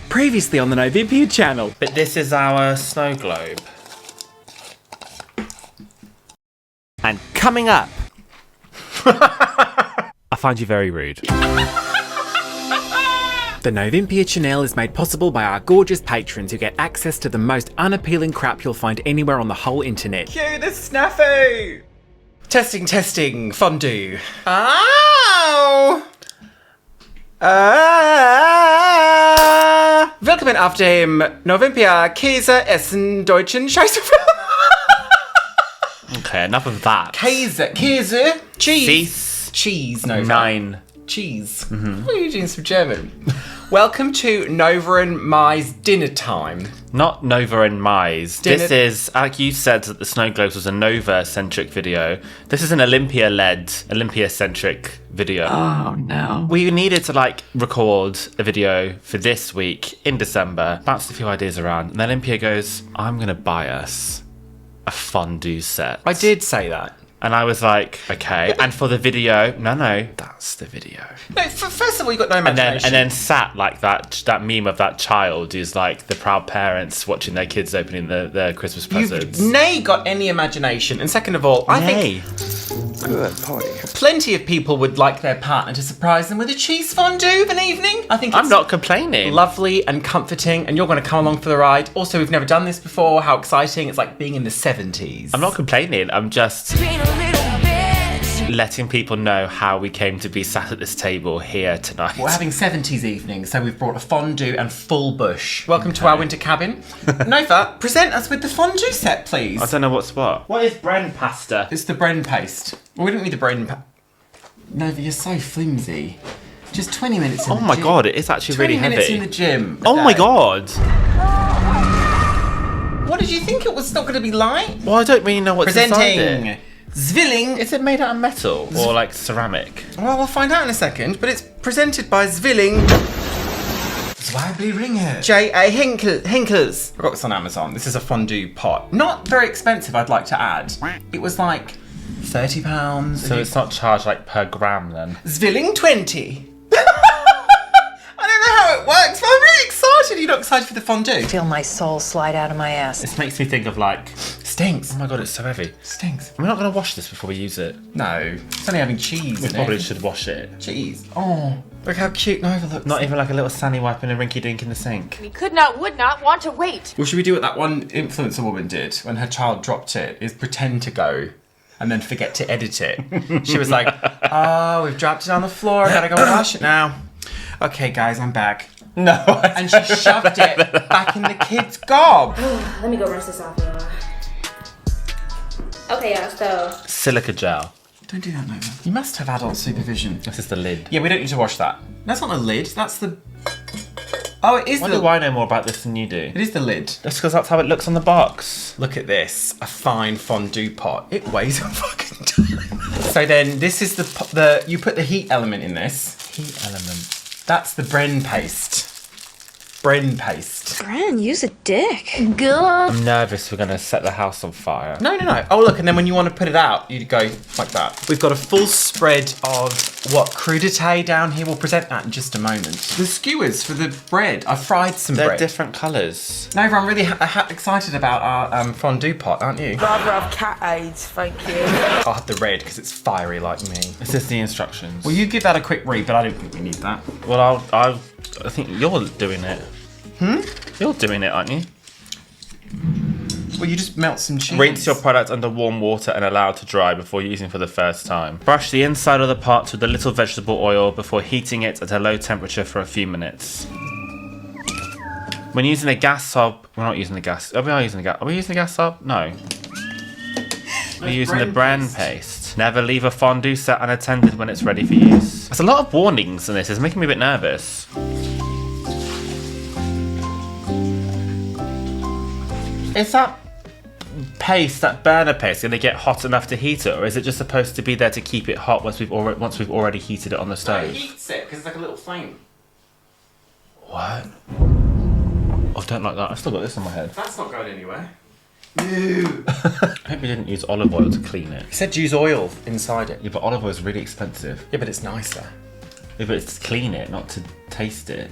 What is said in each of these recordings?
Previously on the Novympia channel. But this is our snow globe. And coming up... I find you very rude. The Novympia channel is made possible by our gorgeous patrons who get access to the most unappealing crap you'll find anywhere on the whole internet. Cue the snafu! Testing, fondue. Ow! Willkommen auf dem Novympia Käse essen deutschen Scheiße. Okay, enough of that. Käse, cheese. Cheese, Nova. 9. Cheese. What are you doing some German? Welcome to Nova and Mai's dinner time. Not Nova and Mai's. Dinner- This is, like you said that the snow globes was a Nova-centric video. This is an Olympia-led, Olympia-centric video. Oh no. We needed to record a video for this week in December, bounced a few ideas around, and then Olympia goes, I'm gonna buy us a fondue set. I did say that. And I was like, okay. And for the video, no, that's the video. No, first of all, you got no imagination. And then sat like that meme of that child who's like the proud parents watching their kids opening their Christmas presents. You've nay got any imagination. And second of all, I think Good party. plenty of people would like their partner to surprise them with a cheese fondue of an evening. I think it's I'm not complaining. lovely and comforting, and you're going to come along for the ride. Also, we've never done this before. How exciting. It's like being in the 70s. I'm not complaining. I'm just letting people know how we came to be sat at this table here tonight. We're having 70s evening, so we've brought a fondue and full bush. Welcome to our winter cabin. Nova, present us with the fondue set, please. I don't know what's what. What is Bren pasta? It's the Bren paste. Well, we don't need the Bren Nova, you're so flimsy. Just 20 minutes in Oh the my gym. god, it is actually 20 really minutes heavy. in the gym. Oh my god. What did you think it was not going to be like? Well, I don't really know what's inside it. Presenting Zwilling. Is it made out of metal or like ceramic? Well, we'll find out in a second, but it's presented by Zwilling Zwiebelringe. J.A. Hinkels. I got this on Amazon. This is a fondue pot. Not very expensive, I'd like to add. It was like £30. So it's not charged like per gram then? Zwilling 20. I don't know how it works, but I'm really excited. You're not excited for the fondue? Feel my soul slide out of my ass. This makes me think of like, Stinks. oh my god, it's so heavy. Stinks. We're not going to wash this before we use it. No, it's only having cheese We in probably it. should wash it. Cheese. Oh, look how cute Nova looks. Not even like a little sandy wipe and a rinky dink in the sink. We could not, would not, want to wait. Well, should we do what that one influencer woman did when her child dropped it? Is pretend to go and then forget to edit it. She was like, oh, we've dropped it on the floor. I gotta go wash it now. Okay, guys, I'm back. No. And she shoved it back in the kid's gob. Let me go rinse this off, y'all. Okay, yeah, so. Silica gel. Don't do that, Nova. You must have adult supervision. This is the lid. Yeah, we don't need to wash that. That's not the lid. That's the. Oh, it is Why the. do I know more about this than you do? It is the lid. That's because that's how it looks on the box. Look at this, a fine fondue pot. It weighs a fucking ton. So then, this is the you put the heat element in this. Heat element. That's the Bren paste. Bren paste. Bren, use a dick. I'm nervous we're going to set the house on fire. No. Oh, look, and then when you want to put it out, you go like that. We've got a full spread of what crudité down here. We'll present that in just a moment. The skewers for the bread. I fried some They're bread. different colours. Nova, I'm really excited about our fondue pot, aren't you? Rather have cat AIDS, thank you. I'll have the red because it's fiery like me. This is the instructions. Well, you give that a quick read, but I don't think we need that. Well, I think you're doing it. You're doing it, aren't you? Well, you just melt some cheese. Rinse your product under warm water and allow it to dry before using for the first time. Brush the inside of the pot with a little vegetable oil before heating it at a low temperature for a few minutes. When using a gas hob, we're not using the gas. We are using the gas. Are we using the gas hob? No. We're using the Bren paste. Never leave a fondue set unattended when it's ready for use. There's a lot of warnings in this. It's making me a bit nervous. Is that paste, that burner paste, going to get hot enough to heat it, or is it just supposed to be there to keep it hot once we've already heated it on the No, it stove? heats it because it's like a little flame. What? Oh, I don't like that. I've still got this in my head. That's not going anywhere. I hope you didn't use olive oil to clean it. He said use oil inside it. Yeah, but olive oil is really expensive. Yeah, but it's nicer. Yeah, but it's to clean it, not to taste it.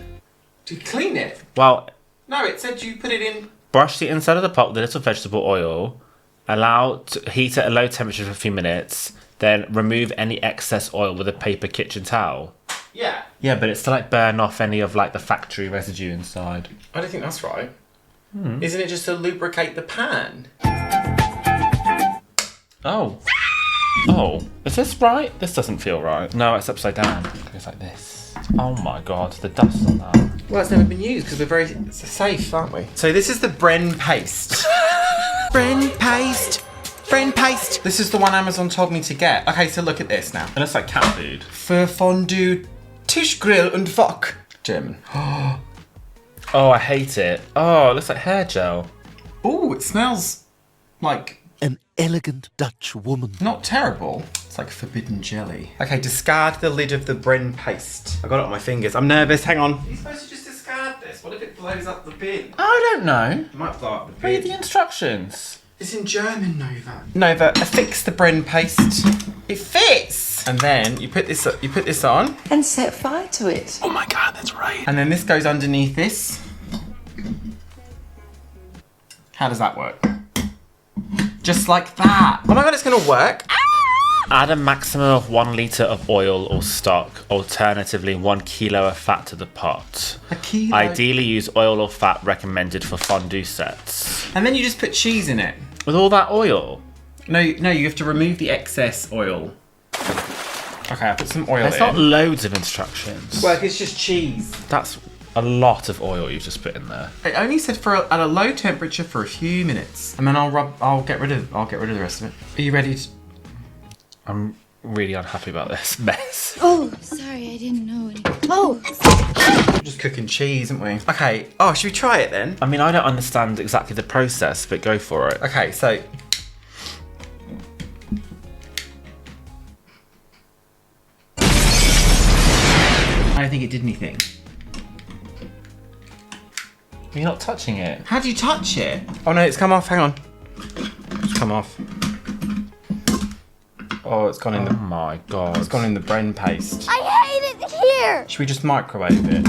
To clean it? Well, No, it said you put it in. brush the inside of the pot with a little vegetable oil. Heat at a low temperature for a few minutes. Then remove any excess oil with a paper kitchen towel. Yeah. Yeah, but it's to like burn off any of like the factory residue inside. I don't think that's right. Isn't it just to lubricate the pan? Oh. Oh, is this right? This doesn't feel right. No, it's upside down. It goes like this. Oh my god, the dust on that. Well, it's never been used because we're very safe, aren't we? So this is the Bren paste. Bren paste. Bren paste. This is the one Amazon told me to get. Okay, so look at this now. It looks like cat food. Für Fondue, Tischgrill und Wok. German. Oh, I hate it. Oh, it looks like hair gel. Oh, it smells like An elegant Dutch woman. not terrible. It's like forbidden jelly. Okay, discard the lid of the Bren paste. I got it on my fingers. I'm nervous. Hang on. You're supposed to just discard this. What if it blows up the bin? I don't know. It might blow up the bin. Read the instructions. It's in German, Nova. Nova, affix the Bren paste. It fits. And then you put this on, And set fire to it. Oh my god, that's right. and then this goes underneath this. How does that work? Just like that. Oh my god, it's gonna work. Add a maximum of 1 litre of oil or stock, alternatively 1 kilo of fat to the pot. A kilo. Ideally use oil or fat recommended for fondue sets. And then you just put cheese in it. With all that oil? No, you have to remove the excess oil. Okay, I put some oil There's in. not loads of instructions. Well, it's just cheese. That's a lot of oil you've just put in there. It only said at a low temperature for a few minutes, and then I'll get rid of the rest of it. Are you ready to? I'm really unhappy about this mess. Oh, sorry, I didn't know. Oh, We're just cooking cheese, aren't we? Okay. Oh, should we try it then? I mean, I don't understand exactly the process, but go for it. Okay, so. I don't think it did anything. You're not touching it. How do you touch it? Oh no, it's come off. Hang on. It's come off. Oh, it's gone in Oh the. my god. It's gone in the Bren paste. I hate it here. Should we just microwave it?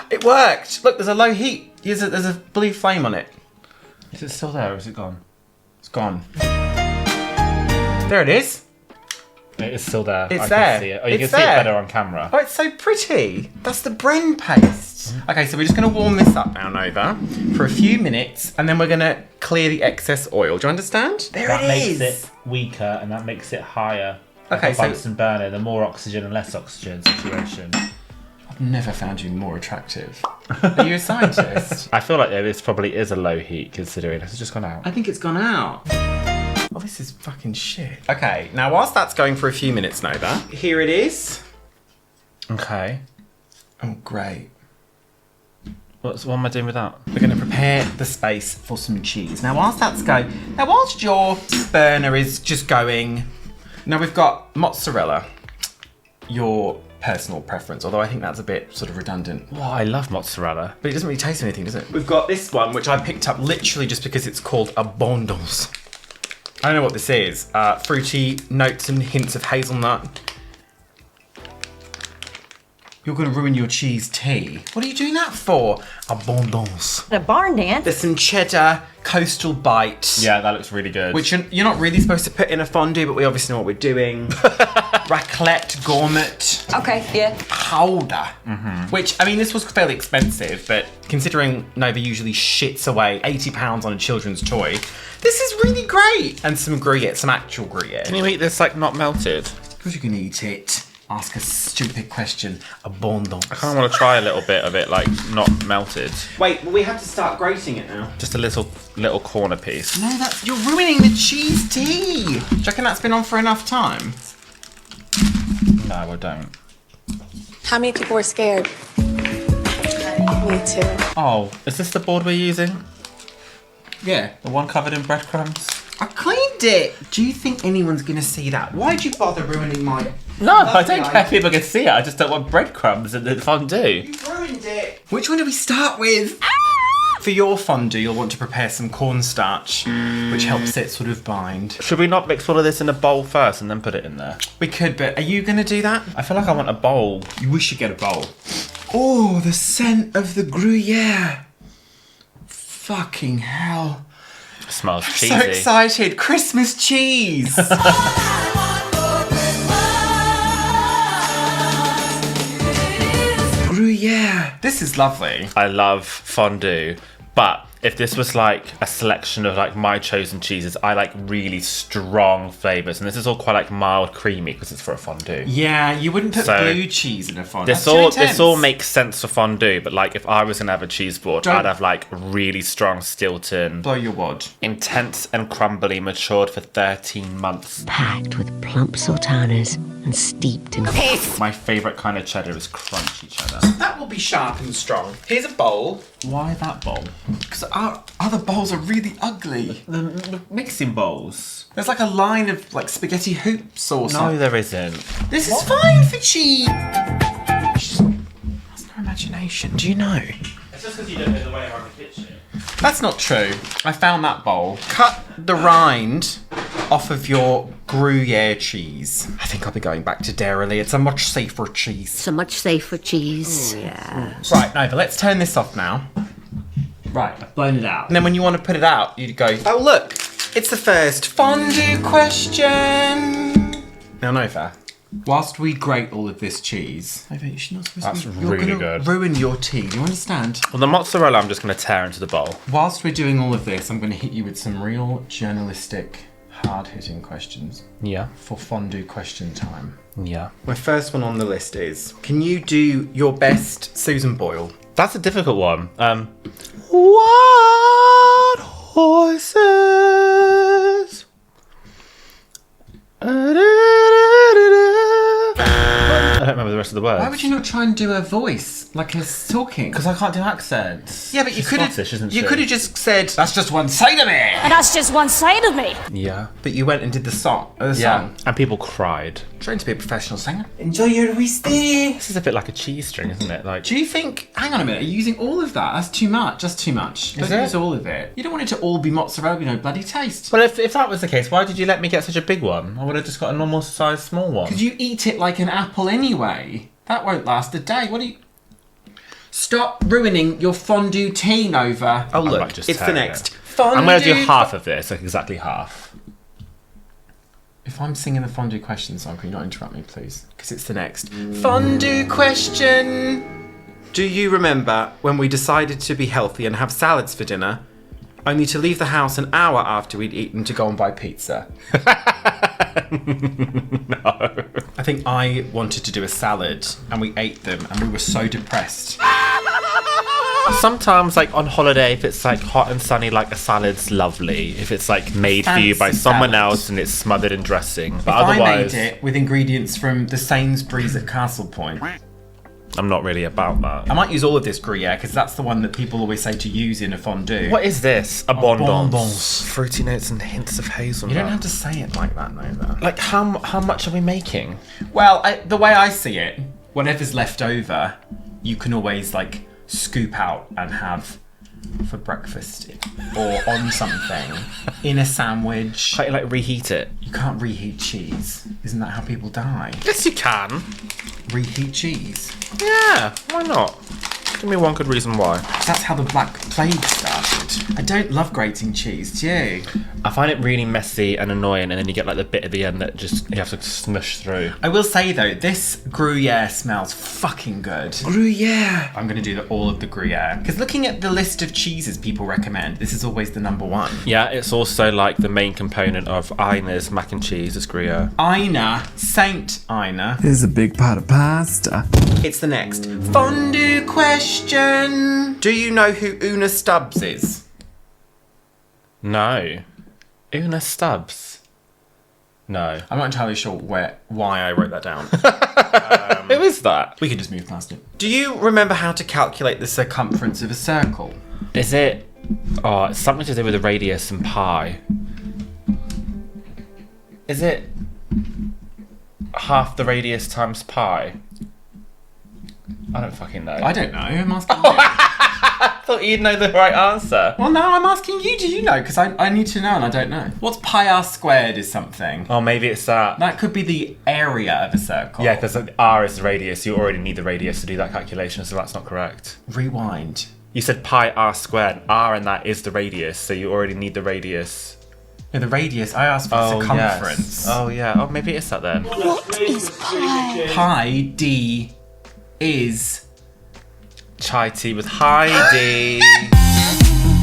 It worked! Look, there's a low heat. There's a blue flame on it. Is it still there or is it gone? It's gone. There it is. It is still there. It's I there. Can see it. Oh, you It's can see it there. better on camera. Oh, it's so pretty. That's the Bren paste. Okay, so we're just going to warm this up now, Nova, for a few minutes, and then we're going to clear the excess oil. Do you understand? There That it makes is. it weaker and that makes it higher. Okay, Like a so- Bunsen burner, the more oxygen and less oxygen situation. I've never found you more attractive. Are you a scientist? I feel like this probably is a low heat considering it's just gone out. I think it's gone out. Oh, this is fucking shit. Okay, now whilst that's going for a few minutes, Nova, here it is. Okay. Oh, great. What am I doing with that? We're going to prepare the space for some cheese. Now, whilst your burner is just going, now we've got mozzarella, your personal preference, although I think that's a bit sort of redundant. Oh, I love mozzarella. But it doesn't really taste anything, does it? We've got this one, which I picked up literally just because it's called abondance. I don't know what this is. Fruity notes and hints of hazelnut. You're going to ruin your cheese tea. What are you doing that for? Abondance. A barn dance? There's some cheddar coastal bite. Yeah, that looks really good. Which you're not really supposed to put in a fondue, but we obviously know what we're doing. Raclette gourmet Okay, yeah. powder. Which, I mean, this was fairly expensive, but considering Nova usually shits away £80 on a children's toy, this is really great. And some Gruyere, some actual Gruyere. Can you eat this like not melted? Of course you can eat it. Ask a stupid question. Abondance. I kind of want to try a little bit of it like not melted. Wait, well, we have to start grating it now. Just a little corner piece. No, you're ruining the cheese tea. Do you reckon that's been on for enough time? No, I don't. How many people were scared? Me too. Oh, is this the board we're using? Yeah. The one covered in breadcrumbs? I cleaned it. Do you think anyone's gonna see that? Why'd you bother ruining my... No, I don't Lovely care if people can see it. I just don't want breadcrumbs in the fondue. You ruined it. Which one do we start with? For your fondue, you'll want to prepare some cornstarch, which helps it sort of bind. Should we not mix all of this in a bowl first and then put it in there? We could, but are you going to do that? I feel like I want a bowl. We should get a bowl. Oh, the scent of the Gruyere. Fucking hell. It smells cheesy. So excited. Christmas cheese. Gruyere. This is lovely. I love fondue, but if this was like a selection of like my chosen cheeses, I like really strong flavours, and this is all quite like mild creamy because it's for a fondue. Yeah, you wouldn't put So, blue cheese in a fondue. This all makes sense for fondue, but like if I was gonna have a cheese board, I'd have like really strong Stilton, Blow your wad. intense and crumbly, matured for 13 months. Packed with plump sultanas and steeped in My favourite kind of cheddar is crunchy cheddar. That will be sharp and strong. Here's a bowl. Why that bowl? Because our other bowls are really ugly. The mixing bowls. There's like a line of like spaghetti hoops or No, something. there isn't. This is fine for cheese. Has no imagination. Do you know? It's just because you don't know the way around the kitchen. That's not true. I found that bowl. Cut the rind off of your Gruyere cheese. I think I'll be going back to Dairyly. It's a much safer cheese. so much safer cheese. Right, Nova, let's turn this off now. Right, I've blown it out. And then when you want to put it out, you'd go, oh look, it's the first fondue question. Now Nova, whilst we grate all of this cheese, Nova, you're not supposed That's to be, you're really gonna good. ruin your tea, do you understand? Well, the mozzarella I'm just going to tear into the bowl. Whilst we're doing all of this, I'm going to hit you with some real journalistic, hard-hitting questions Yeah. for fondue question time. Yeah. My first one on the list is, can you do your best Susan Boyle? That's a difficult one. What horses? I don't remember the rest of the words. Why would you not try and do a voice like a talking? Because I can't do accents. Yeah, but you She's could Scottish, isn't have. You she? could have just said, "That's just one side of me." And that's just one side of me. Yeah. But you went and did the song. Yeah. And people cried. Trying to be a professional singer. Enjoy your whiskey. This is a bit like a cheese string, isn't it? Like. Do you think? Hang on a minute. Are you using all of that? That's too much. Just too much. Don't it? use all of it. You don't want it to all be mozzarella. No bloody taste. Well, if that was the case, why did you let me get such a big one? I would have just got a normal size small one. Because you eat it like an apple anyway. That won't last a day. What do you? Stop ruining your fondue tea, Nova. Oh I look, might just it's the tear it. next fondue. I'm going to do half of this, like exactly half. If I'm singing the fondue question song, can you not interrupt me, please? Because it's the next fondue question. Do you remember when we decided to be healthy and have salads for dinner, only to leave the house an hour after we'd eaten to go and buy pizza? No. I think I wanted to do a salad and we ate them and we were so depressed. Sometimes, like on holiday, if it's like hot and sunny, like a salad's lovely. If it's like made for you by Fancy someone salad. else and it's smothered in dressing. But If I otherwise, made it with ingredients from the Sainsbury's at Castle Point, I'm not really about that. I might use all of this Gruyere because that's the one that people always say to use in a fondue. What is this? Abondance. Abondance. Fruity notes and hints of hazelnut. You don't have to say it like that, Nova. Like, how much are we making? Well, the way I see it, whatever's left over, you can always like scoop out and have for breakfast or on something in a sandwich. Can't you like reheat it? You can't reheat cheese. Isn't that how people die? Yes, you can. Reheat cheese. Yeah, why not? Give me one good reason why. That's how the Black Plague started. I don't love grating cheese, do you? I find it really messy and annoying, and then you get like the bit at the end that just you have to smush through. I will say though, this Gruyere smells fucking good. Gruyere! I'm gonna do all of the Gruyere. Because looking at the list of cheeses people recommend, this is always the number one. Yeah, it's also like the main component of Ina's mac and cheese is Gruyere. Ina, Saint Ina. Here's a big pot of pasta. It's the next fondue question. Do you know who Una Stubbs is? No. Una Stubbs? No. I'm not entirely sure why I wrote that down. Who is that? We can just move past it. Do you remember how to calculate the circumference of a circle? Is it... Oh, it's something to do with the radius and pi. Is it half the radius times pi? I don't fucking know. I don't know. I'm asking you. I thought you'd know the right answer. Well, now I'm asking you, do you know? Because I need to know and I don't know. What's pi r squared is something? Oh, maybe it's that. That could be the area of a circle. Yeah, because r is the radius. You already need the radius to do that calculation, so that's not correct. Rewind. You said pi r squared. R and that is the radius, so you already need the radius. No, the radius. I asked for the circumference. Yes. Oh, yeah. Oh, maybe it's that then. What is pi? Pi d is... Chai tea with Heidi.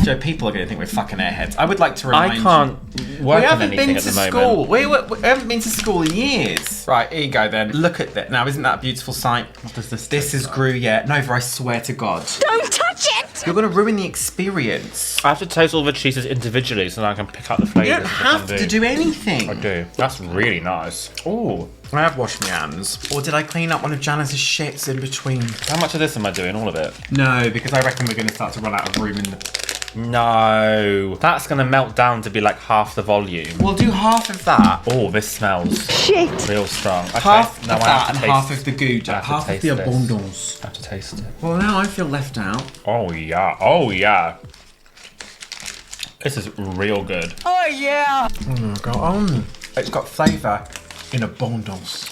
Joe, people are going to think we're fucking airheads. I would like to remind I can't you. work We on haven't anything been at to the school. moment. We haven't been to school in years. Right, here you go then. Look at that. Now, isn't that a beautiful sight? What does this This is Gruyere. Nova, I swear to God. Don't touch it! You're going to ruin the experience. I have to taste all the cheeses individually so that I can pick out the flavours. You don't have to do anything. I do. That's really nice. Oh, I have washed my hands. Or did I clean up one of Janice's shits in between? How much of this am I doing? All of it? No, because I reckon we're going to start to run out of room in the... No. That's going to melt down to be like half the volume. We'll do half of that. Oh, this smells real strong. Okay, Half of now I that have and to taste- half of the gouda. I have to Half of taste the this. abondance. I have to taste it. Well, now I feel left out. Oh, yeah. Oh, yeah. This is real good. Go on. It's got flavour in abundance.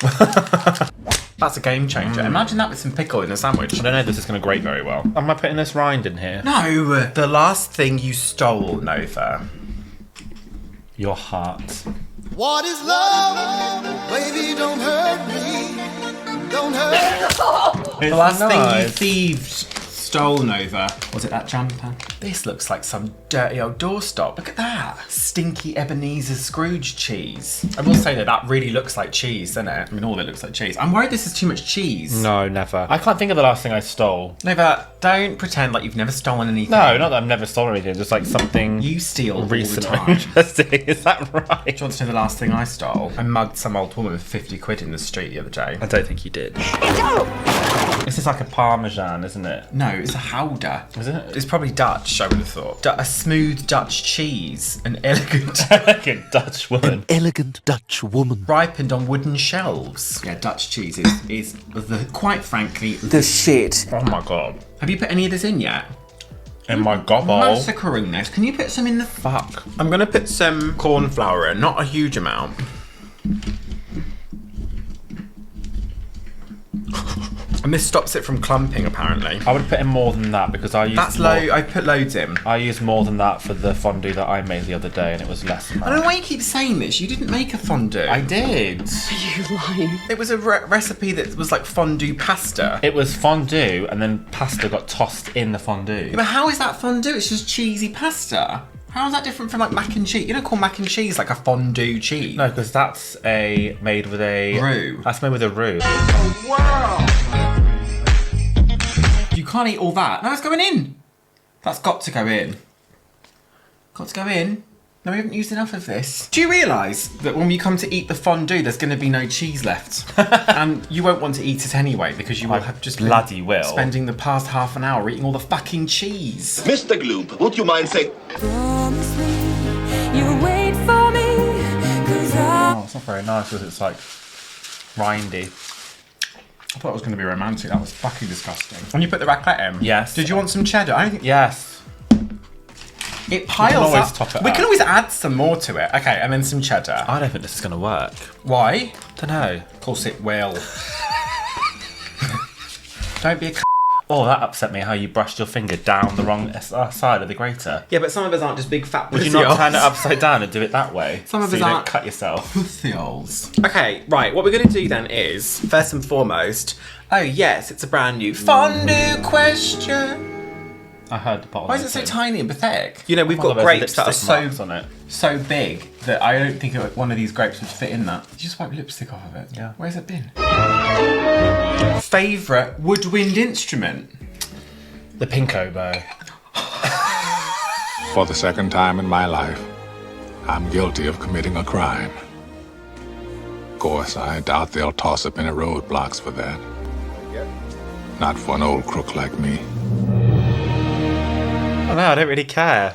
That's a game changer. Imagine that with some pickle in a sandwich. I don't know if this is going to grate very well. Am I putting this rind in here? No, the last thing you stole, Nova. Your heart. What is love? Baby, don't hurt me. Don't hurt me. The last thing you nice. thieved, stole, Nova. Was it that jam pan? This looks like some dirty old doorstop. Look at that. Stinky Ebenezer Scrooge cheese. I will say that really looks like cheese, doesn't it? I mean, all of it looks like cheese. I'm worried this is too much cheese. No, never. I can't think of the last thing I stole. Nova, don't pretend like you've never stolen anything. No, not that I've never stolen anything, just like something You steal all the recent time. or interesting. Is that Do right? you want to know the last thing I stole? I mugged some old woman for 50 quid in the street the other day. I don't think you did. This is like a parmesan, isn't it? No, it's a howder. Is it? It's probably Dutch, I would have thought. A smooth Dutch cheese. An elegant... Like a Dutch woman. Elegant Dutch woman. ripened on wooden shelves. Yeah, Dutch cheese is the, quite frankly, The shit. Oh my god. Have you put any of this in yet? In my gobble. Massacring this. Can you put some in the... Fuck. I'm going to put some corn flour in, not a huge amount. And this stops it from clumping, apparently. I would put in more than that because I used That's more, low. I put loads in. I used more than that for the fondue that I made the other day and it was less than I don't know that. why you keep saying this. You didn't make a fondue. I did. You lying? It was a recipe that was like fondue pasta. It was fondue and then pasta got tossed in the fondue. But how is that fondue? It's just cheesy pasta. How is that different from like mac and cheese? You don't call mac and cheese like a fondue cheese. No, because that's made with a... Roux. That's made with a roux. You can't eat all that. No, it's going in. That's got to go in. Got to go in. No, we haven't used enough of this. Do you realise that when we come to eat the fondue, there's going to be no cheese left? And you won't want to eat it anyway because you will have just been bloody will. spending the past half an hour eating all the fucking cheese. Mr. Gloop, would you mind saying... Oh, it's not very nice because it's like rindy. I thought it was going to be romantic. That was fucking disgusting. When you put the raclette in? Yes. Did you want some cheddar? I don't think... Yes. It piles always up. top it We up. can always add some more to it. Okay, and then some cheddar. I don't think this is going to work. Why? Don't know. Of course it will. Don't be a c***. Oh, that upset me how you brushed your finger down the wrong side of the grater. Yeah, but some of us aren't just big fat Would you not turn it upside down and do it that way? Some of so us you don't aren't- cut yourself. Puthiols. Okay, right, what we're going to do then is, first and foremost, oh yes, it's a brand new fondue question. I heard the bottle. Why is it so tiny and pathetic? You know, we've One got of those grapes that are lipstick marks on it. so big that I don't think one of these grapes would fit in that. Did you just wipe lipstick off of it? Yeah. Where's it been? Favourite woodwind instrument? The pink oboe. For the second time in my life, I'm guilty of committing a crime. Of course, I doubt they'll toss up any roadblocks for that. Not for an old crook like me. Oh no, I don't really care.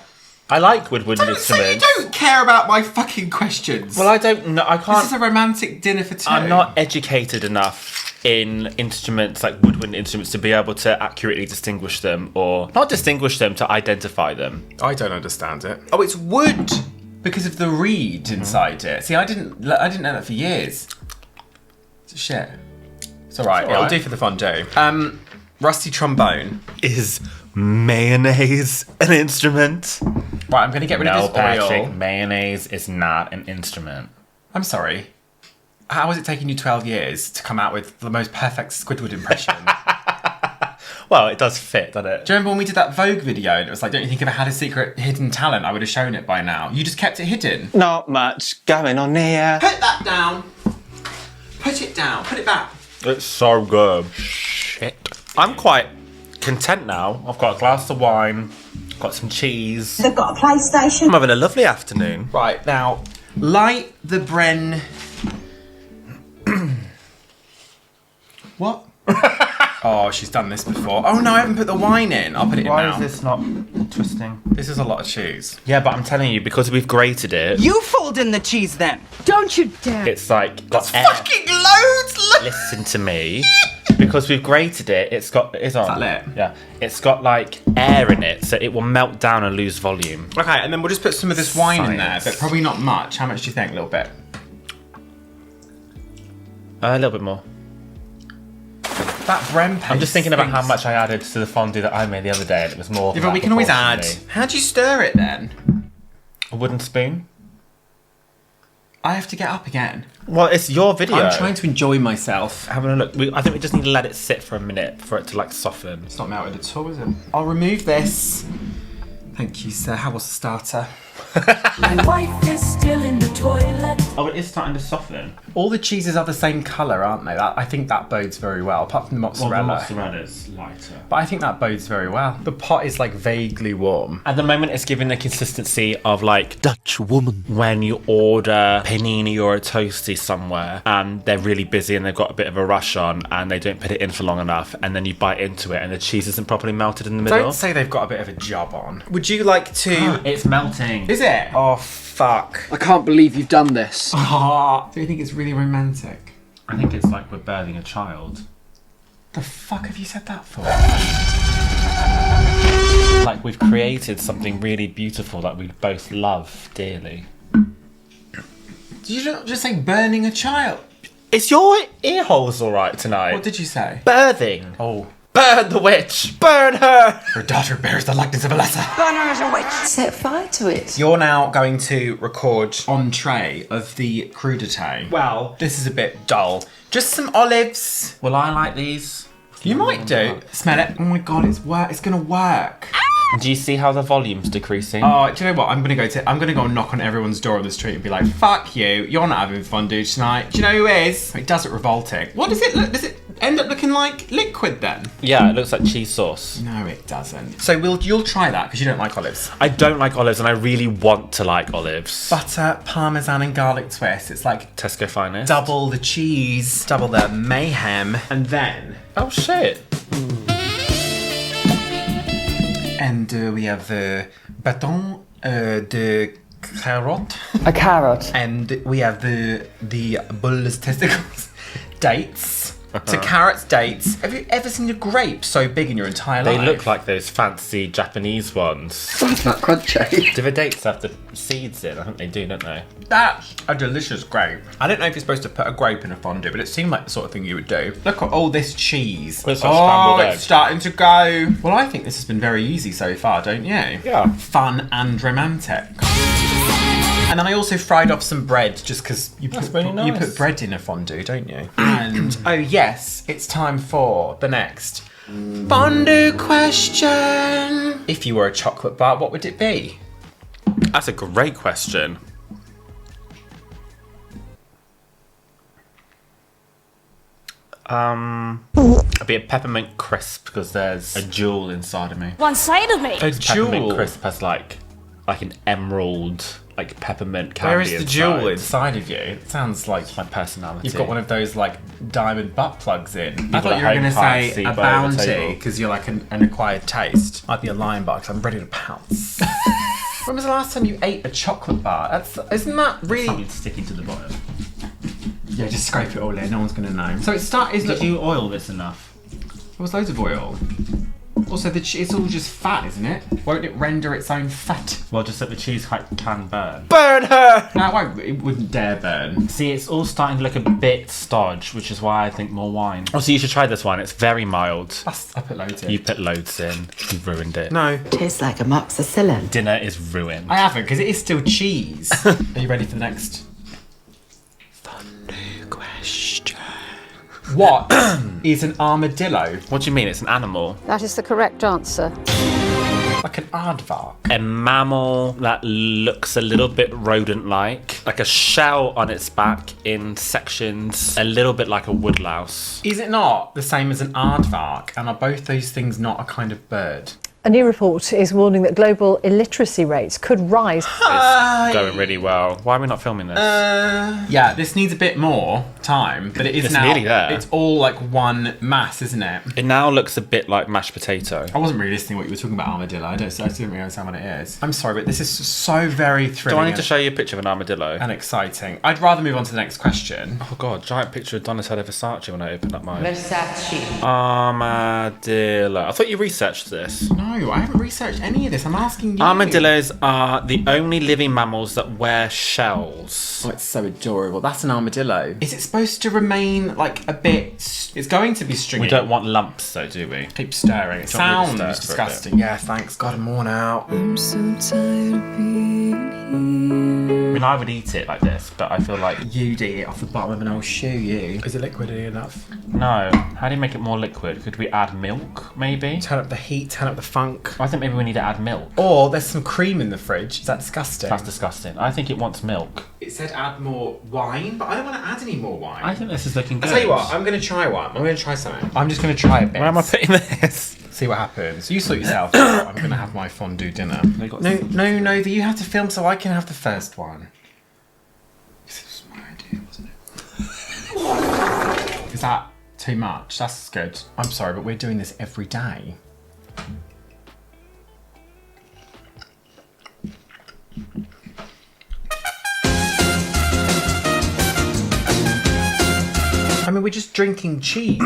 I like woodwind So you instruments. don't care about my fucking questions. Well, I don't know. I can't. This is a romantic dinner for two. I'm not educated enough in instruments, like woodwind instruments, to be able to accurately distinguish them, or not distinguish them, to identify them? I don't understand it. Oh, it's wood because of the reed inside it. See, I didn't know that for years. It's shit. It's alright. It'll do for the fondue. Rusty trombone. Is mayonnaise an instrument? Right, I'm going to get rid of this oil. Mayonnaise is not an instrument. I'm sorry. How has it taken you 12 years to come out with the most perfect Squidward impression? Well, it does fit, doesn't it? Do you remember when we did that Vogue video and it was like, don't you think if I had a secret hidden talent, I would have shown it by now? You just kept it hidden. Not much going on here. Put that down. Put it down. Put it back. It's so good. Shit. I'm quite content now. I've got a glass of wine, got some cheese. They've got a PlayStation. I'm having a lovely afternoon. Right, now, light the Bren... What? Oh, she's done this before. Oh no, I haven't put the wine in. I'll put it in now. Why is this not twisting? This is a lot of cheese. Yeah, but I'm telling you, because we've grated it, You fold in the cheese then. Don't you dare. it's like got air. Fucking loads! Look. Listen to me. Because we've grated it, it's on. Is that lit? Yeah. It's got like air in it, so it will melt down and lose volume. Okay, and then we'll just put some of this wine in there, Science. but probably not much. How much do you think? A little bit? A little bit more. That Bren paste I'm just thinking about how stinks. much I added to the fondue that I made the other day, and it was more. Yeah, than but that we can always add. proportionally. How do you stir it then? A wooden spoon. I have to get up again. Well, it's your video. I'm trying to enjoy myself. Having a look. I think we just need to let it sit for a minute for it to like soften. It's not melted at all, is it? I'll remove this. Thank you, sir. How was the starter? My wife is still in the toilet. Oh, it is starting to soften. All the cheeses are the same colour, aren't they? I think that bodes very well, apart from the mozzarella. Well, the mozzarella's lighter. But I think that bodes very well. The pot is like vaguely warm. At the moment, it's giving the consistency of like Dutch woman when you order panini or a toasty somewhere and they're really busy and they've got a bit of a rush on and they don't put it in for long enough and then you bite into it and the cheese isn't properly melted in the middle. Don't say they've got a bit of a job on. Would you like to... It's melting. Is it? Oh, fuck. I can't believe you've done this. Oh, do you think it's really romantic? I think it's like we're birthing a child. The fuck have you said that for? Like we've created something really beautiful that we both love dearly. Did you not just say burning a child? Is your ear holes alright tonight? What did you say? Birthing. Oh. Burn the witch! Burn her! Her daughter bears the likeness of a lesser. Burn her as a witch. Set fire to it. You're now going to record entree of the crudité. Well, This is a bit dull. Just some olives. will I like these? You might do. Smell it. Oh my god, it's gonna work. Do you see how the volume's decreasing? Oh, do you know what? I'm gonna go and knock on everyone's door on the street and be like, "Fuck you! You're not having fondue tonight." Do you know who is? It does look revolting. What does it look? Does it end up looking like liquid then? Yeah, it looks like cheese sauce. No, it doesn't. So you'll try that because you don't like olives. I don't like olives and I really want to like olives. Butter, parmesan, and garlic twist. It's like Tesco finest. double the cheese, double the mayhem, and then. Oh shit. And we have bâton de carrot. A carrot. And we have the bull's testicles. Dates. So carrots, dates. Have you ever seen a grape so big in your entire life? They look like those fancy Japanese ones. That's not crunchy. Do the dates have the seeds in? I think they do, don't they? That's a delicious grape. I don't know if you're supposed to put a grape in a fondue, but it seemed like the sort of thing you would do. Look at all this cheese. It's like scrambled it's eggs. starting to go. Well, I think this has been very easy so far, don't you? Yeah. Fun and romantic. And then I also fried off some bread just because you put bread in a fondue, don't you? And oh yes, it's time for the next fondue question. If you were a chocolate bar, what would it be? That's a great question. It'd be a peppermint crisp because there's a jewel inside of me. One side of me. A Peppermint jewel. crisp has like an emerald, like peppermint candy. Where is the inside. jewel inside of you? It sounds like My personality. you've got one of those like diamond butt plugs in. I People thought at you were home going to can't say see a by the bounty table. because you're like an acquired taste. I'd be a lion bar because I'm ready to pounce. When was the last time you ate a chocolate bar? Isn't that really? Something sticky to the bottom. Yeah, just scrape it all in. No one's gonna know. So Did you oil this enough? There was loads of oil. Also, it's all just fat, isn't it? Won't it render its own fat? Well, just that the cheese can burn. Burn her! No, it won't. It wouldn't dare burn. See, it's all starting to look a bit stodgy, which is why I think more wine. Also, you should try this one. It's very mild. I put loads in. You put loads in. You've ruined it. No. Tastes like amoxicillin. Dinner is ruined. I haven't, because it is still cheese. Are you ready for the next fondue question? What is an armadillo? What do you mean? It's an animal? That is the correct answer. Like an aardvark. A mammal that looks a little bit rodent-like. Like a shell on its back in sections. A little bit like a woodlouse. Is it not the same as an aardvark? And are both those things not a kind of bird? A new report is warning that global illiteracy rates could rise. It's going really well. Why are we not filming this? Yeah, this needs a bit more time, but it is It's now. nearly there. It's all like one mass, isn't it? It now looks a bit like mashed potato. I wasn't really listening to what you were talking about armadillo. I didn't really understand what it is. I'm sorry, but this is so very thrilling. Do I need to show you a picture of an armadillo? And exciting. I'd rather move on to the next question. Oh god, giant picture of Donatella Versace when I opened up mine. Versace. Armadillo. I thought you researched this. No, I haven't researched any of this. I'm asking you. Armadillos are the only living mammals that wear shells. Oh, it's so adorable. That's an armadillo. Is it supposed to remain like a bit... It's going to be stringy. We don't want lumps though, do we? Keep stirring. It Do you want me to sounds stir it for a bit? disgusting. Yeah, thanks. God, I'm worn out. I'm so tired of being here. I mean, I would eat it like this, but I feel like... You'd eat it off the bottom of an old shoe, you. Is it liquidy enough? No. How do you make it more liquid? Could we add milk, maybe? Turn up the heat, turn up the funk. I think maybe we need to add milk. Or there's some cream in the fridge. Is that disgusting? That's disgusting. I think it wants milk. It said add more wine, but I don't want to add any more wine. I think this is looking good. I'll tell you what, I'm going to try one. I'm going to try something. I'm just going to try a bit. Where am I putting this? See what happens. You sort yourself out. I'm going to have my fondue dinner. No, you have to film so I can have the first one. This was my idea, wasn't it? Is that too much? That's good. I'm sorry, but we're doing this every day. I mean, we're just drinking cheese.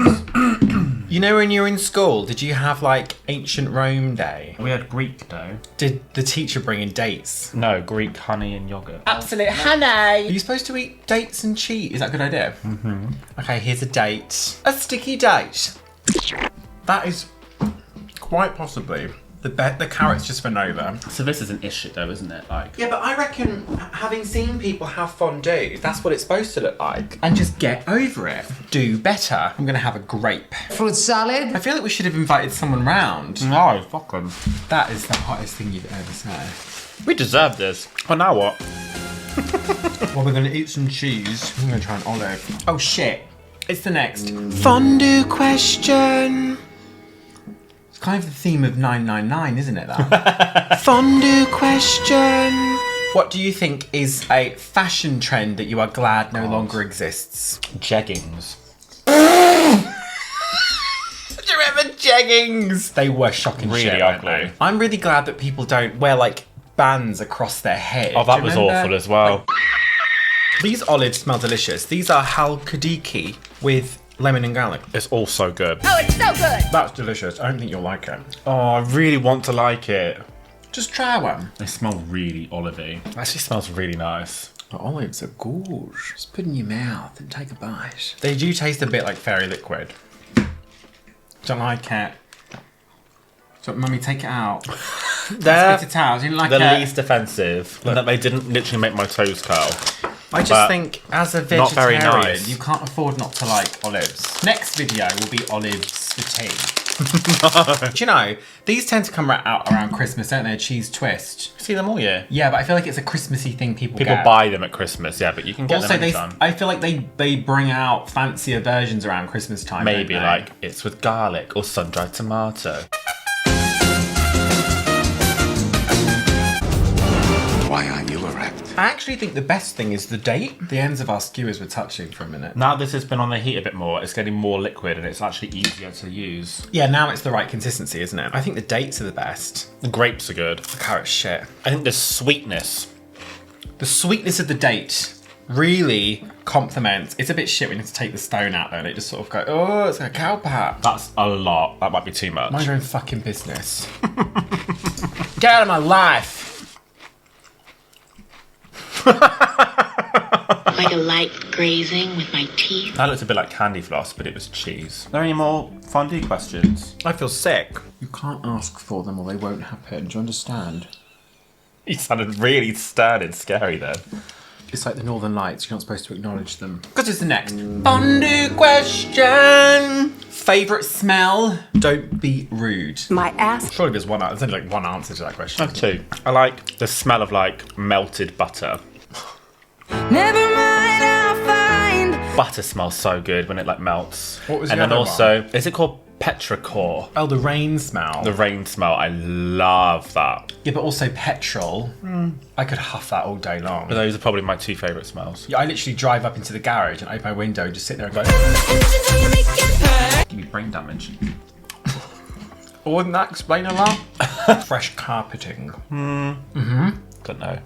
You know, when you were in school, did you have like ancient Rome day? We had Greek dough. Did the teacher bring in dates? No, Greek honey and yogurt. Absolute honey. Are you supposed to eat dates and cheese? Is that a good idea? Mm-hmm. Okay, here's a date. A sticky date. That is quite possibly the carrot's just for Nova. So this is an issue though, isn't it? Like. Yeah, but I reckon having seen people have fondue, that's what it's supposed to look like. And just get over it. Do better. I'm gonna have a grape. Fruit salad. I feel like we should have invited someone round. No, fuck them. That is the hottest thing you've ever said. We deserve this. Well, now what? Well, we're gonna eat some cheese. I'm gonna try an olive. Oh shit. It's the next fondue question. It's kind of the theme of 999, isn't it, that? Fondue question. What do you think is a fashion trend that you are glad no longer exists? Jeggings. Do you remember jeggings? They were shocking Really shit, ugly. weren't they? I'm really glad that people don't wear like bands across their head. Oh, that Do you was remember? awful as well. These olives smell delicious. These are halkidiki with lemon and garlic. It's all so good. Oh, it's so good. That's delicious. I don't think you'll like it. Oh, I really want to like it. Just try one. They smell really olivey. It actually smells really nice. The olives are good. Just put it in your mouth and take a bite. They do taste a bit like fairy liquid. Don't like it. So, mummy, take it out. They're Spit it out. Didn't like the it. least offensive. And that they didn't literally make my toes curl. I just think, as a not very vegetarian, nice. you can't afford not to like olives. Next video will be olives for tea. Do you know, these tend to come out around Christmas, don't they? A cheese twist. See them all year. Yeah, but I feel like it's a Christmassy thing people get. buy them at Christmas, yeah, but you can get Also, them anytime. I feel like they bring out fancier versions around Christmas time. Maybe don't they? like it's with garlic or sun-dried tomato. Why aren't you erect? I actually think the best thing is the date. The ends of our skewers were touching for a minute. Now this has been on the heat a bit more, it's getting more liquid and it's actually easier to use. Yeah, now it's the right consistency, isn't it? I think the dates are the best. The grapes are good. The carrot's shit. I think the sweetness. The sweetness of the date really compliments. It's a bit shit when you have to take the stone out though, and it just sort of go, oh, it's like a cow pat. That's a lot. That might be too much. Mind your own fucking business. Get out of my life. Like a light grazing with my teeth. That looked a bit like candy floss, but it was cheese. Are there any more fondue questions? I feel sick. You can't ask for them or they won't happen. Do you understand? You sounded really stern and scary then. It's like the Northern Lights. You're not supposed to acknowledge them. Because it's the next fondue question. Favourite smell? Don't be rude. My ass. Surely there's only like one answer to that question. I have two. I like the smell of like melted butter. Never mind, I'll find. Butter smells so good when it like melts. What was and the then other also, is it called petrichor? Oh, the rain smell. The rain smell. I love that. Yeah, but also petrol. I could huff that all day long. But those are probably my two favourite smells. Yeah, I literally drive up into the garage and open my window and just sit there and go. Give me brain damage. Wouldn't that explain a lot? Fresh carpeting. Don't know.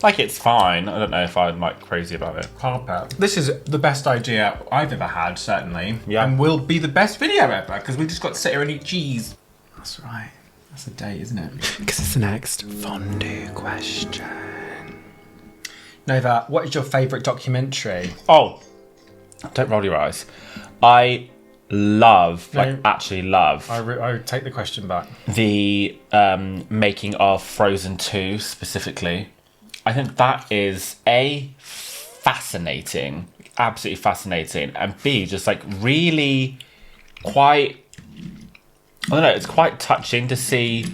Like it's fine. I don't know if I'm like crazy about it. Carpet. This is the best idea I've ever had, certainly. Yeah. And will be the best video ever because we just got to sit here and eat cheese. That's right. That's a date, isn't it? Because it's the next fondue question. Nova, what is your favourite documentary? Oh, don't roll your eyes. I love, actually love, I take the question back. the making of Frozen 2 specifically. I think that is A, fascinating, absolutely fascinating, and B, just like really quite, I don't know, it's quite touching to see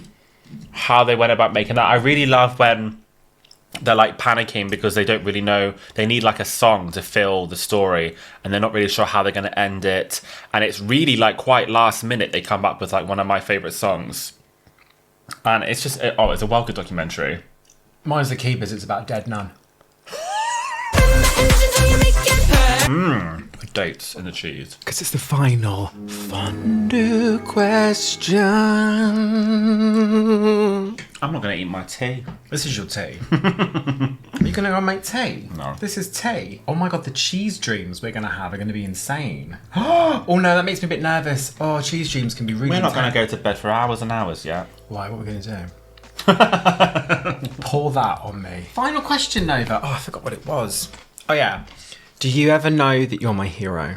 how they went about making that. I really love when they're like panicking because they don't really know, they need like a song to fill the story and they're not really sure how they're going to end it, and it's really like quite last minute they come up with like one of my favourite songs, and it's just, it's a well good documentary. Mine's The Keepers. It's about dead nun. The dates and the cheese. Because it's the final fondue question. I'm not going to eat my tea. This is your tea. Are you going to go make tea? No. This is tea. Oh my god, the cheese dreams we're going to have are going to be insane. Oh no, that makes me a bit nervous. Oh, cheese dreams can be really We're not going intense. to go to bed for hours and hours yet. Why? What are we going to do? Pour that on me. Final question, Nova. Oh, I forgot what it was. Oh yeah. Do you ever know that you're my hero?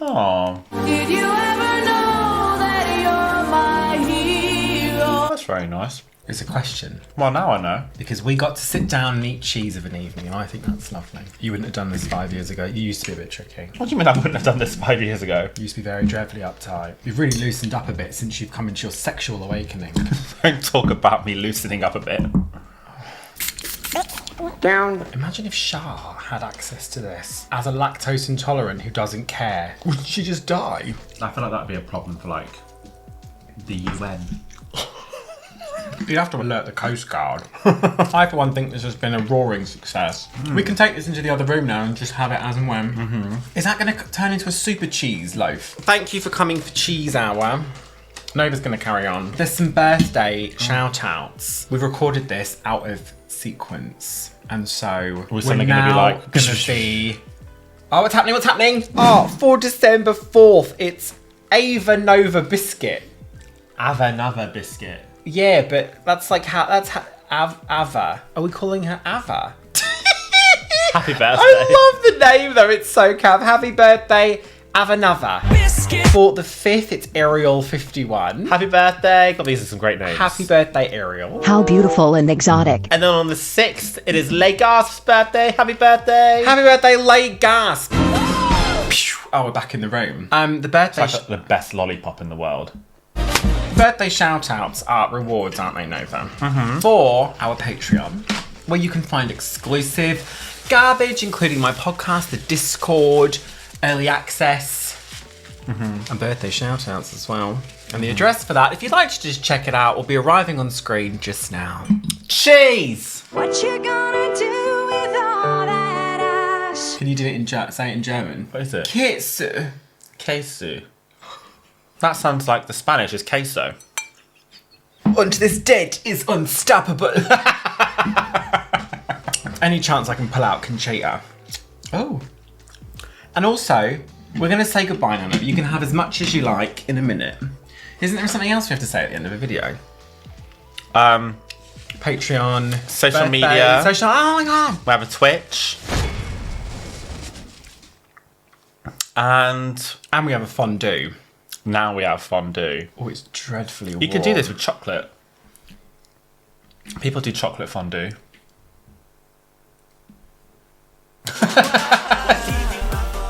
Oh, Did you ever know that you're my hero? that's very nice. It's a question. Well, now I know. Because we got to sit down and eat cheese of an evening, and I think that's lovely. You wouldn't have done this 5 years ago. You used to be a bit tricky. What do you mean I wouldn't have done this 5 years ago? You used to be very dreadfully uptight. You've really loosened up a bit since you've come into your sexual awakening. Don't talk about me loosening up a bit. Down. Imagine if Shah had access to this. As a lactose intolerant who doesn't care. Would she just die? I feel like that'd be a problem for like the UN. You'd have to alert the Coast Guard. I, for one, think this has been a roaring success. We can take this into the other room now and just have it as and when. Is that going to turn into a super cheese loaf? Thank you for coming for Cheese Hour. Nova's going to carry on. There's some birthday shout-outs. We've recorded this out of sequence. And so we're suddenly now gonna be like... going to be... Oh, what's happening? What's happening? Oh, for December 4th, it's Ava Nova Biscuit. Ava Nova Biscuit. Yeah, but that's like how Ava. Are we calling her Ava? Happy birthday. I love the name though. It's so cav. Happy birthday, Avanava. For the 5th, it's Ariel 51. Happy birthday. God, these are some great names. Happy birthday, Ariel. How beautiful and exotic. And then on the 6th, it is Lay Gasp's birthday. Happy birthday. Happy birthday, Late Gasp. Oh, we're back in the room. The birthday. It's like the best lollipop in the world. Birthday shout-outs are rewards, aren't they, Nova? For our Patreon, where you can find exclusive garbage, including my podcast, the Discord, early access, and birthday shout-outs as well. And the address for that, if you'd like to just check it out, will be arriving on screen just now. Cheese! What you gonna do with all that ash? Can you do it say it in German? What is it? Queso. Queso. That sounds like the Spanish is queso. And this dead is unstoppable. Any chance I can pull out Conchita? Oh. And also, we're going to say goodbye now, but you can have as much as you like in a minute. Isn't there something else we have to say at the end of a video? Patreon, social birthday, media. Social, oh my god. We have a Twitch. And we have a fondue. Now we have fondue. Oh, it's dreadfully warm. You can do this with chocolate. People do chocolate fondue.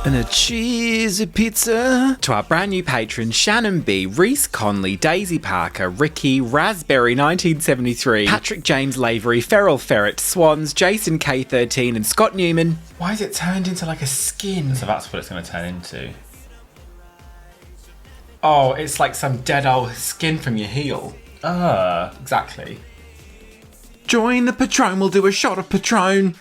And a cheesy pizza. To our brand new patrons, Shannon B, Reese Conley, Daisy Parker, Ricky, Raspberry 1973, Patrick James Lavery, Feral Ferret, Swans, Jason K13 and Scott Newman. Why is it turned into like a skin? So that's what it's going to turn into. Oh, it's like some dead old skin from your heel. Ah. Exactly. Join the Patron, we'll do a shot of Patron.